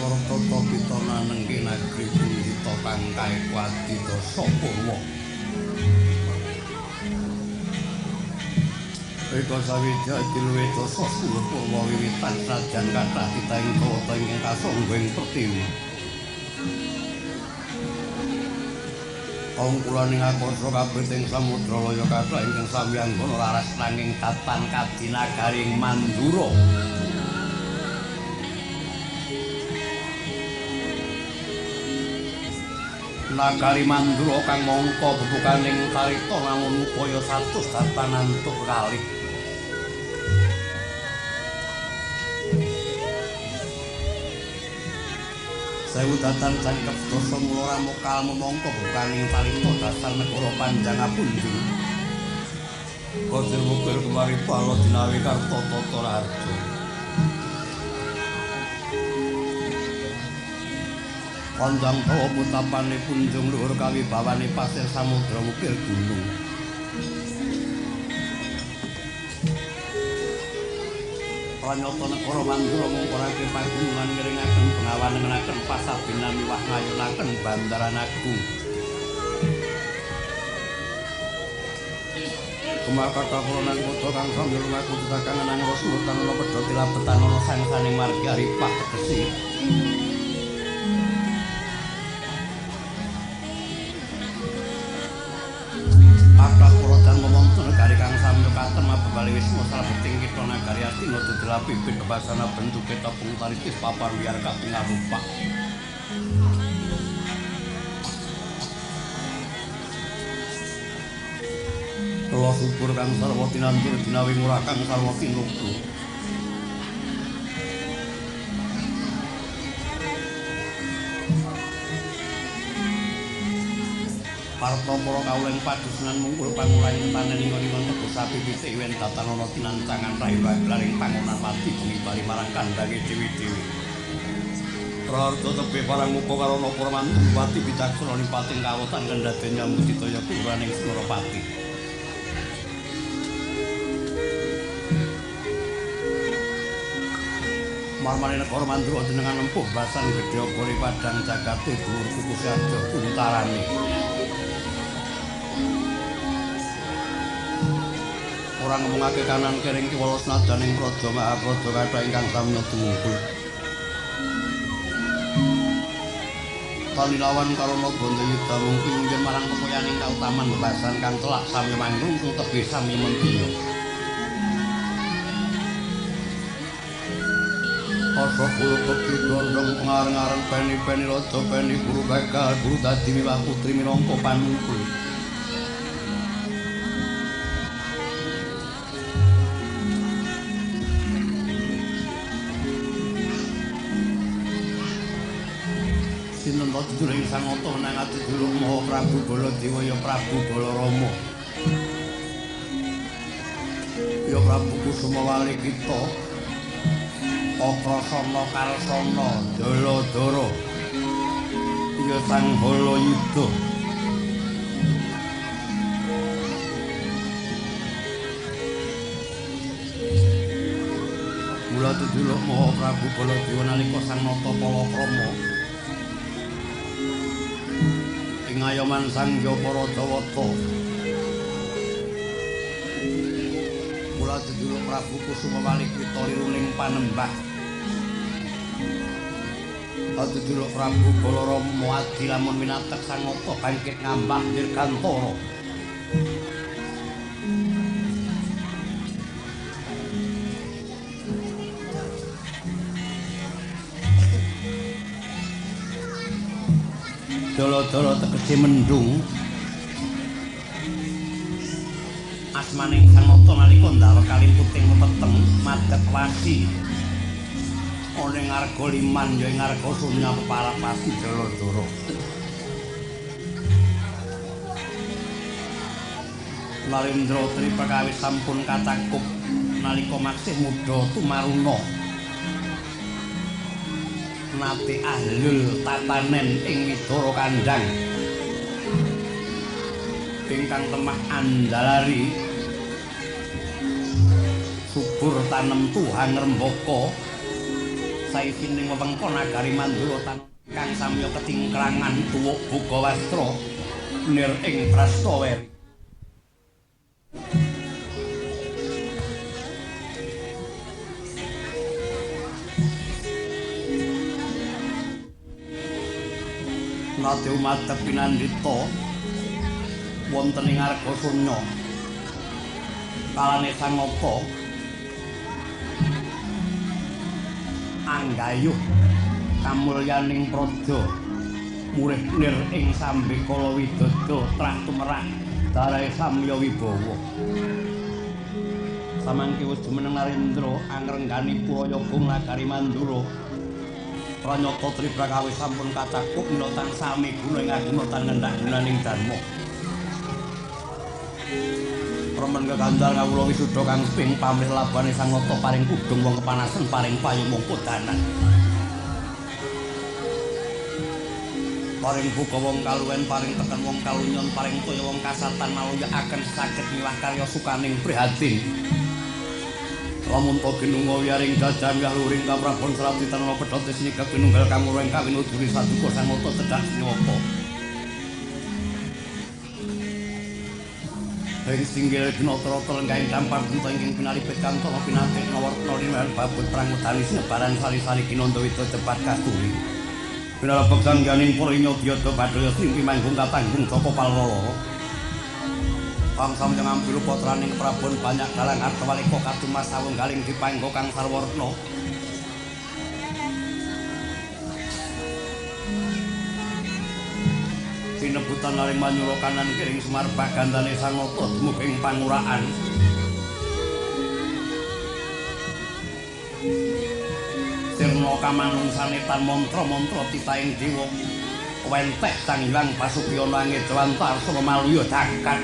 swara tata pitana nengke nagri Kundita kang kaekwati dasa purwa. Eka sawija diluwe dasa 10 purwa wiwitan sajan kathah titahing kawata ingkang kasangga ing Pertiwi. Kaum kula ning akasa kabeh ing samudra laya kathah ingkang samyanggana laras nanging tatan kadinagaring Mandura. Nagari Mandura kang mangka bebukaning carita namun upaya 100 tatanan tuk kalih. Sewu datan cangkep dosa mula ramokal memangka bebukaning carita dasar negara Panjangapundhung. Kosir mukir kemari bala dinawi karta tata raharja. Konjang dawa putapane punjung luhur kawibawane pasir samudra wukir gunung. Pranyata negara Mandura ngungkurake pagunungan miringaken bengawan ngenaken pasabinan miwah ngayunaken Bandaran Agung. Kumakata kulanan kutha kang samya lumaku tetakangan nang sultan ana pedha tilabetan ana sangsaning margi aripah tegesi. Negari kang samya katon mabali wisma salebeting kitha nagari Astina dudela pipit kebasana bentuke tepung taritis papar wiyar katingal rupak. Kula syukur kang sarwa tinandur dinawi murah kang sarwa tinuku. Parto para kawuling padusunan mungkul pangulaning panen ingon-ingon tebo sapi pitik wen datan ana tinancangan rayi laring pangonan mati bengi bali marang kandange dewi-dewi. Rarta tebe parang muka karo napa mantung wati bicaksana nipating kawotan kendhaden nyambut ditaya kuraning Senarapati. Marmane negara Mandura jenengan empuh basan gedhe apa padang jagate dhuwur kuku saja untarane. Ora ngomongake kanan kering kiwala senajan ing praja mahapraja kathah ingkang samya tumungkul. Kalilawan karo Naganda Yudha mungkin marang pepoyaning kautaman bebasan kang telak sami mangrungkung tebih sami mentiya. Asa kula bekti condong pengareng-areng peni-peni raja peni guru gagal guru dadi miwah putri minangka panungkul. Sinten to during sangata menang ati dulur Maha Prabu Baladewa ya Prabu Balarama. Ya Prabu Kusumawali kita. Okrasana Kalsana Daladara. Ya Sang Balayudha. Mula dulur Maha Prabu Baladewa nalika Sang Nata Palakrama ngayoman Sang Japara Dawata. Mula sedulur Prabu Kusumawali kita liruning panembah. Sedulur Prabu Balarama adi lamun winatek Sang Nata bangkit ngambah dirgantara. Dala-dala tegese mendung. Asmaning Sang Nata nalika ndawek kalimputing peteng madhep wasi. Ana ing Arga Liman ya ing Arga Sunya Parapati Daladara. Narendra Tri perkawis sampun kacakup nalika maksih muda tumaruna. Nate ahlul tatanen ing Widara Kandhang ingkang temah andalari subur tanem Tuhan Rembaka saisining wewengkon nagari Mandura kang samya ketingkrangan tuwuk buka wastra nir ing Prastaweri. Nate umadhep pinandhita wonten ing Argasunya kalane Sangapa anggayuh kamulyaning praja murih nir ing Sambikala Widodha trah tumerak darahe Samya Wibawa. Samangke wis jumeneng Narendra angrenggani Purayaga nagari Mandura. Pranyata Tribrakawis sampun kacakup minatan sami guna ing agunatan ngendhak gunaning dharma. Remen kekandhal kawula wisuda kang ping pamrih labane sangata paring kudung wong kepanasen paring payu mongko danan. Paring buka wong kaluwen paring teken wong kalunyon paring toya wong kasatan maluyakaken saged milah karya sukaning prihatin. Lamun to ginunga wiyaring dadan kaluring kaprabon serati tanana pedhot sinika pinunggal kamureng kawin uduri saduka sangata cedhak nyapa. Ing singgil binatara lenggahing dampar bunta ingkang pinalipet kantara pinantik nawarna ringan babut prangudani sinebaran sari-sari kinanda wita cepat kasturi. Pinalebek sangganing purinya biyada badaya singki manggung katanggung Jaka Palrara. Bangsa menjang ambil putraning Prabon banyak dalang artawalika kadumas sawenggaling dipanggo kang sarwarna. Sinebutan laring Manyura kanan kiring Semar bagandane sangata dumugi ing panguraan. Sirna kamanungsane tan mantra-mantra titaing dewa. Wentek sang Hyang Pasupiyana angge Dwantar Samaluya dakat.